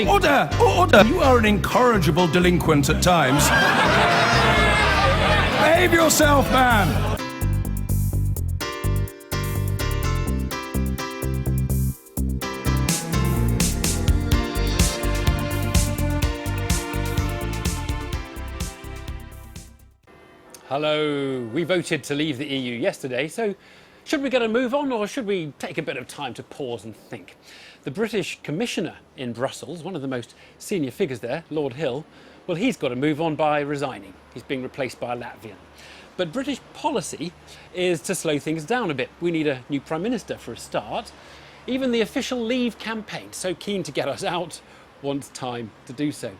Order! Order! You are an incorrigible delinquent at times. Behave yourself, man! Hello, we voted to leave the EU yesterday, so should we get a move on or should we take a bit of time to pause and think? The British Commissioner in Brussels, one of the most senior figures there, Lord Hill, well, he's got to move on by resigning. He's being replaced by a Latvian. But British policy is to slow things down a bit. We need a new Prime Minister for a start. Even the official Leave campaign, so keen to get us out, wants time to do so.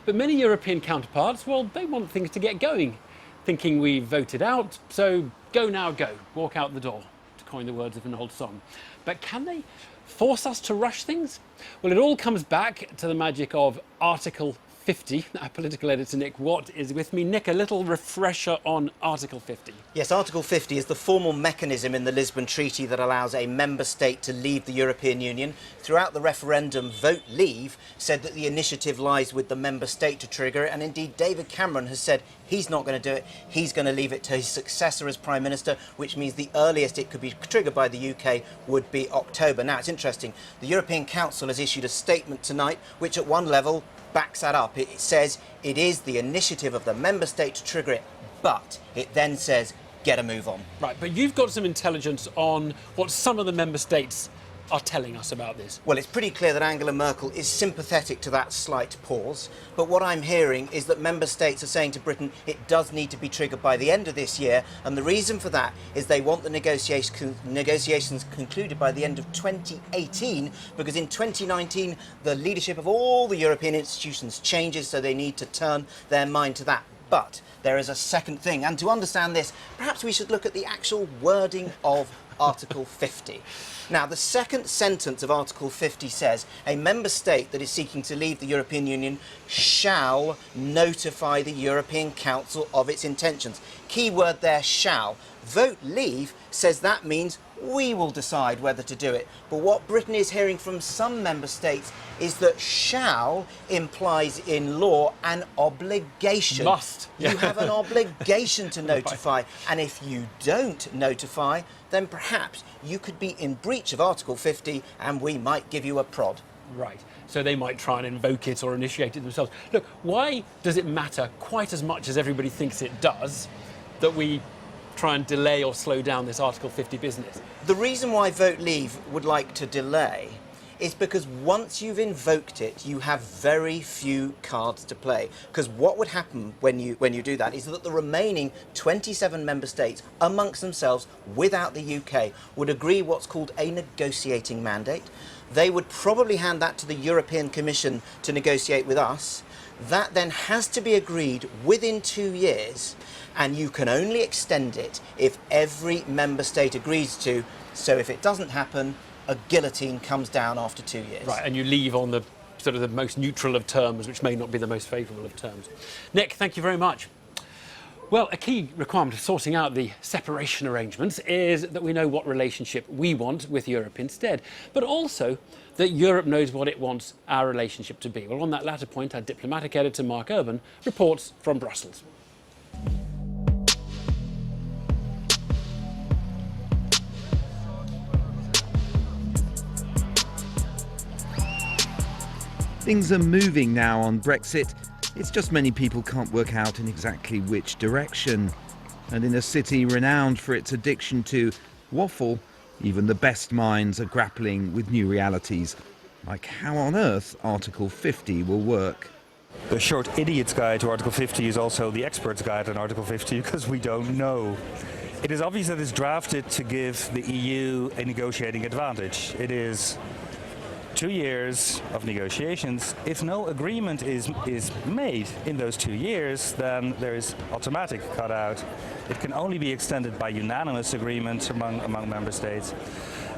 But many European counterparts, well, they want things to get going. Thinking we voted out, so go now go, walk out the door, to coin the words of an old song. But can they force us to rush things? Well, it all comes back to the magic of Article 50. Our political editor Nick Watt is with me. Nick, a little refresher on Article 50. Yes, Article 50 is the formal mechanism in the Lisbon Treaty that allows a member state to leave the European Union. Throughout the referendum, Vote Leave said that the initiative lies with the member state to trigger it, and indeed David Cameron has said he's not going to do it. He's going to leave it to his successor as Prime Minister, which means the earliest it could be triggered by the UK would be October. Now, it's interesting. The European Council has issued a statement tonight, which at one level backs that up. It says it is the initiative of the member state to trigger it, but it then says get a move on. Right, but you've got some intelligence on what some of the member states are telling us about this. Well, it's pretty clear that Angela Merkel is sympathetic to that slight pause, but what I'm hearing is that member states are saying to Britain it does need to be triggered by the end of this year, and the reason for that is they want the negotiations concluded by the end of 2018, because in 2019 the leadership of all the European institutions changes, so they need to turn their mind to that. But there is a second thing, and to understand this, perhaps we should look at the actual wording of Article 50. Now, the second sentence of Article 50 says a member state that is seeking to leave the European Union shall notify the European Council of its intentions. Key word there, shall. Vote Leave says that means we will decide whether to do it. But what Britain is hearing from some member states is that shall implies in law an obligation. Must. You have an obligation to notify. Right. And if you don't notify, then perhaps you could be in breach of Article 50 and we might give you a prod. Right, so they might try and invoke it or initiate it themselves. Look, why does it matter quite as much as everybody thinks it does that we try and delay or slow down this Article 50 business? The reason why Vote Leave would like to delay is because once you've invoked it, you have very few cards to play. Because what would happen when you do that is that the remaining 27 member states, amongst themselves, without the UK, would agree what's called a negotiating mandate. They would probably hand that to the European Commission to negotiate with us. That then has to be agreed within 2 years, and you can only extend it if every member state agrees to. So if it doesn't happen, a guillotine comes down after 2 years. Right, and you leave on the sort of the most neutral of terms, which may not be the most favourable of terms. Nick, thank you very much. Well, a key requirement of sorting out the separation arrangements is that we know what relationship we want with Europe instead, but also that Europe knows what it wants our relationship to be. Well, on that latter point, our diplomatic editor, Mark Urban, reports from Brussels. Things are moving now on Brexit. It's just many people can't work out in exactly which direction. And in a city renowned for its addiction to waffle, even the best minds are grappling with new realities, like how on earth Article 50 will work. The short idiot's guide to Article 50 is also the expert's guide on Article 50 because we don't know. It is obvious that it's drafted to give the EU a negotiating advantage. It is 2 years of negotiations. If no agreement is made in those 2 years, then there is automatic cutout. It can only be extended by unanimous agreement among member states.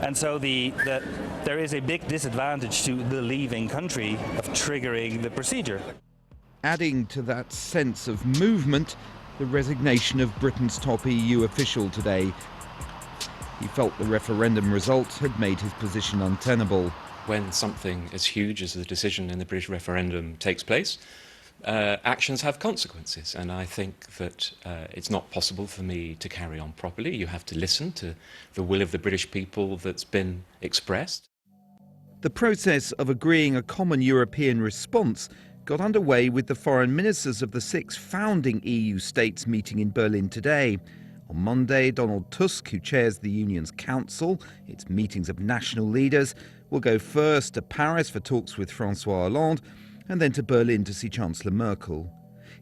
And so there is a big disadvantage to the leaving country of triggering the procedure. Adding to that sense of movement, the resignation of Britain's top EU official today. He felt the referendum result had made his position untenable. when something as huge as the decision in the British referendum takes place, actions have consequences, and I think that it's not possible for me to carry on properly. You have to listen to the will of the British people that's been expressed. The process of agreeing a common European response got underway with the foreign ministers of the 6 founding EU states meeting in Berlin today. On Monday, Donald Tusk, who chairs the Union's Council, its meetings of national leaders, will go first to Paris for talks with François Hollande and then to Berlin to see Chancellor Merkel.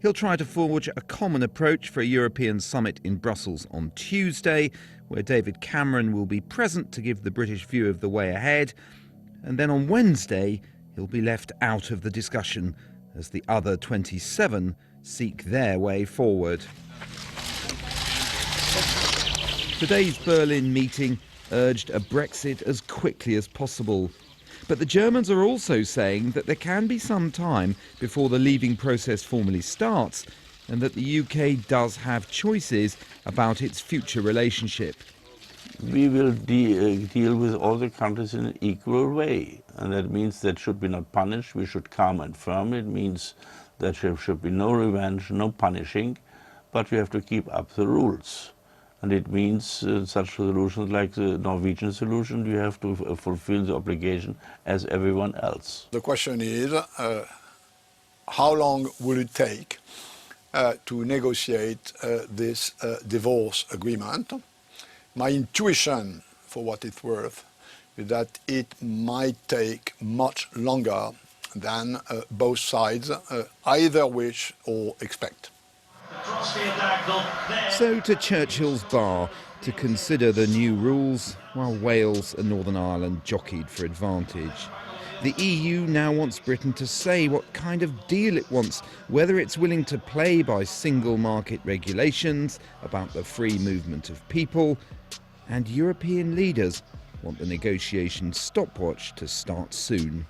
He'll try to forge a common approach for a European summit in Brussels on Tuesday, where David Cameron will be present to give the British view of the way ahead. And then on Wednesday, he'll be left out of the discussion as the other 27 seek their way forward. Today's Berlin meeting urged a Brexit as quickly as possible. But the Germans are also saying that there can be some time before the leaving process formally starts, and that the UK does have choices about its future relationship. We will deal with all the countries in an equal way, and that means that should be not punished. We should calm and firm. It means that there should be no revenge, no punishing, but we have to keep up the rules. And it means such solutions like the Norwegian solution, you have to fulfill the obligation as everyone else. The question is, how long will it take to negotiate this divorce agreement? My intuition, for what it's worth, is that it might take much longer than both sides either wish or expect. So to Churchill's bar to consider the new rules while Wales and Northern Ireland jockeyed for advantage. The EU now wants Britain to say what kind of deal it wants, whether it's willing to play by single market regulations about the free movement of people, and European leaders want the negotiation stopwatch to start soon.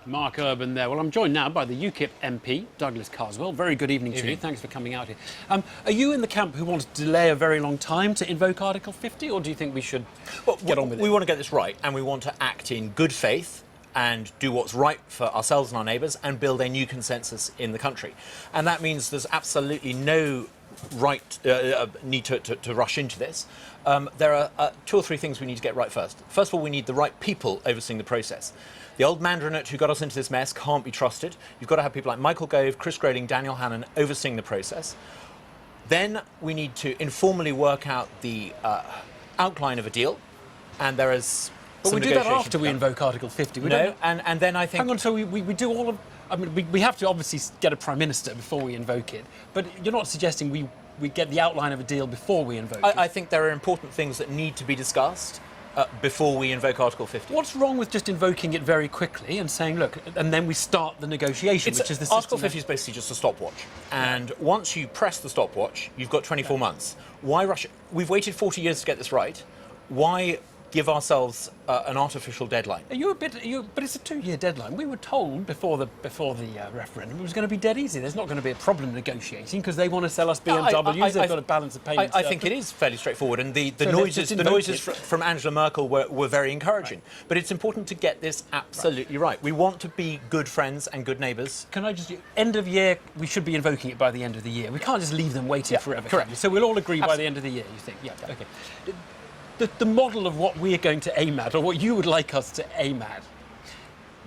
Mark Urban there. Well, I'm joined now by the UKIP MP, Douglas Carswell. Very good evening to you. Thanks for coming out here. Are you in the camp who wants to delay a very long time to invoke Article 50, or do you think we should get on with it? We want to get this right, and we want to act in good faith and do what's right for ourselves and our neighbours and build a new consensus in the country. And that means there's absolutely no need to rush into this. There are 2 or 3 things we need to get right first. First of all, we need the right people overseeing the process. The old mandarinate who got us into this mess can't be trusted. You've got to have people like Michael Gove, Chris Grading, Daniel Hannan overseeing the process. Then we need to informally work out the outline of a deal, and there is But we do that after we invoke Article 50. No, and then I think... Hang on, so we do all of... I mean, we have to obviously get a Prime Minister before we invoke it, but you're not suggesting we get the outline of a deal before we invoke it? I think there are important things that need to be discussed before we invoke Article 50. What's wrong with just invoking it very quickly and saying, look, and then we start the negotiation, which is the system... Article 50 is basically just a stopwatch. And once you press the stopwatch, you've got 24 months. Why rush it? We've waited 40 years to get this right. Why give ourselves an artificial deadline? But it's a 2-year deadline. We were told before the referendum it was going to be dead easy. There's not going to be a problem negotiating because they want to sell us BMWs. They've got a balance of payments. I think it is fairly straightforward, and the noises from Angela Merkel were very encouraging. Right. But it's important to get this absolutely right. We want to be good friends and good neighbours. Can I just... End of year, we should be invoking it by the end of the year. We can't just leave them waiting forever. Correct. So we'll all agree by the end of the year, you think? Yeah. Okay. The model of what we're going to aim at, or what you would like us to aim at,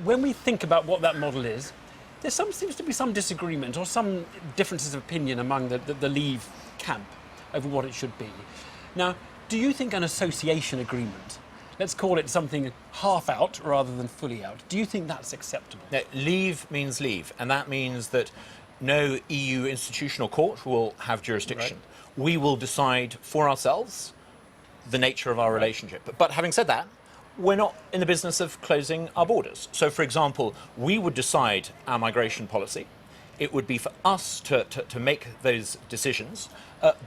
when we think about what that model is, there seems to be some disagreement or some differences of opinion among the Leave camp over what it should be. Now, do you think an association agreement, let's call it something half out rather than fully out, do you think that's acceptable? No, leave means leave, and that means that no EU institutional court will have jurisdiction. Right. We will decide for ourselves the nature of our relationship. But having said that, we're not in the business of closing our borders. So, for example, we would decide our migration policy. It would be for us to make those decisions.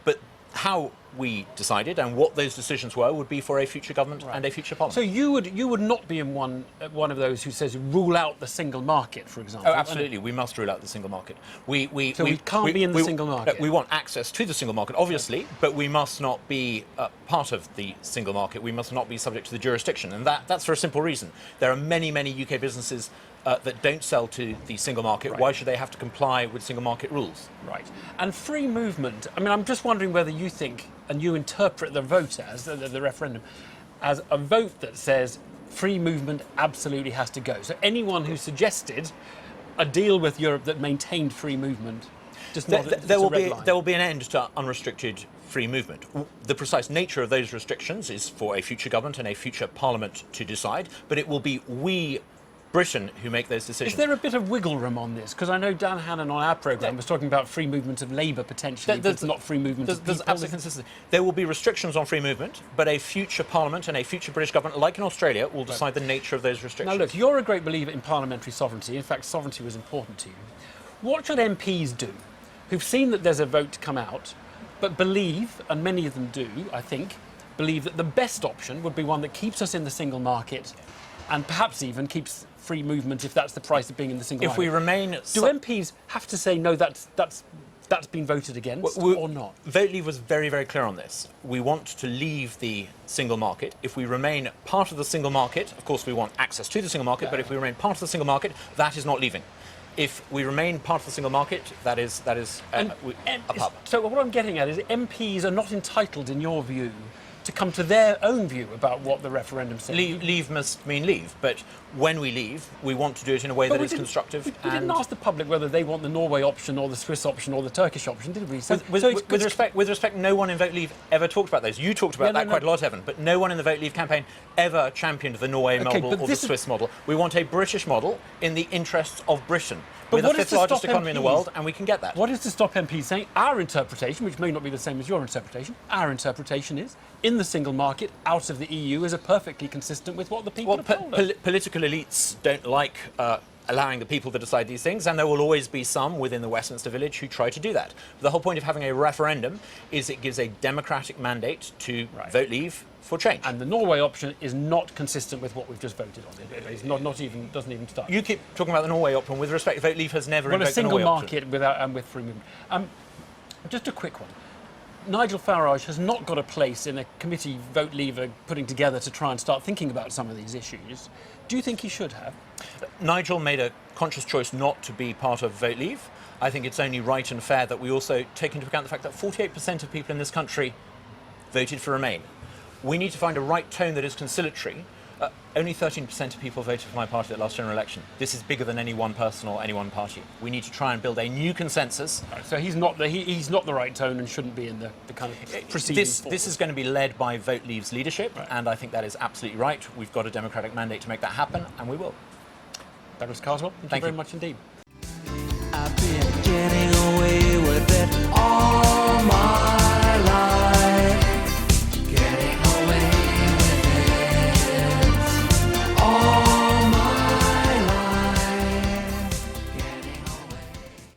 But how we decided and what those decisions were would be for a future government and a future parliament. So you would not be in one of those who says rule out the single market, for example. Oh, absolutely. We must rule out the single market. We can't be in the single market. We want access to the single market, obviously, but we must not be part of the single market. We must not be subject to the jurisdiction, and that's for a simple reason. There are many UK businesses that don't sell to the single market. Right. Why should they have to comply with single market rules? Right. And free movement, I mean, I'm just wondering whether you think, and you interpret the vote as, the referendum, as a vote that says free movement absolutely has to go. So anyone who suggested a deal with Europe that maintained free movement, just not there will be an end to unrestricted free movement. The precise nature of those restrictions is for a future government and a future parliament to decide, but it will be we, Britain, who make those decisions. Is there a bit of wiggle room on this? Because I know Dan Hannan on our programme was talking about free movement of labour potentially, but it's not free movement of people. There's absolute consistency. There will be restrictions on free movement, but a future parliament and a future British government, like in Australia, will decide the nature of those restrictions. Now look, you're a great believer in parliamentary sovereignty. In fact, sovereignty was important to you. What should MPs do who've seen that there's a vote to come out, but believe, and many of them do, I think, believe that the best option would be one that keeps us in the single market and perhaps even keeps free movement if that's the price of being in the single market? If we remain... Do MPs have to say, no, that's been voted against, or not? Vote Leave was very, very clear on this. We want to leave the single market. If we remain part of the single market, of course we want access to the single market, but if we remain part of the single market, that is not leaving. If we remain part of the single market, that is a pub. So what I'm getting at is MPs are not entitled, in your view, to come to their own view about what the referendum says. Leave must mean leave, but when we leave, we want to do it in a way that is constructive. We didn't ask the public whether they want the Norway option or the Swiss option or the Turkish option, did we? So, with respect, no one in Vote Leave ever talked about those. You talked about that quite a lot, Evan, but no one in the Vote Leave campaign ever championed the Norway model or the Swiss model. We want a British model in the interests of Britain. We're the fifth largest economy in the world, and we can get that. What is to stop MPs saying our interpretation, which may not be the same as your interpretation, our interpretation is, in the single market, out of the EU, is perfectly consistent with what the people have told us? Political elites don't like allowing the people to decide these things, and there will always be some within the Westminster Village who try to do that. The whole point of having a referendum is it gives a democratic mandate to Vote Leave for change. And the Norway option is not consistent with what we've just voted on. It's doesn't even start. You keep talking about the Norway option. With respect, Vote Leave has never invoked the Norway option. Well, a single market without and with free movement. Just a quick one. Nigel Farage has not got a place in a committee Vote Leave are putting together to try and start thinking about some of these issues. Do you think he should have? Nigel made a conscious choice not to be part of Vote Leave. I think it's only right and fair that we also take into account the fact that 48% of people in this country voted for Remain. We need to find a right tone that is conciliatory. Only 13% of people voted for my party at the last general election. This is bigger than any one person or any one party. We need to try and build a new consensus. Right, so he's not the right tone and shouldn't be in the kind of proceedings. This is going to be led by Vote Leave's leadership, and I think that is absolutely right. We've got a democratic mandate to make that happen, and we will. Douglas Carswell, thank you very much indeed. I've been getting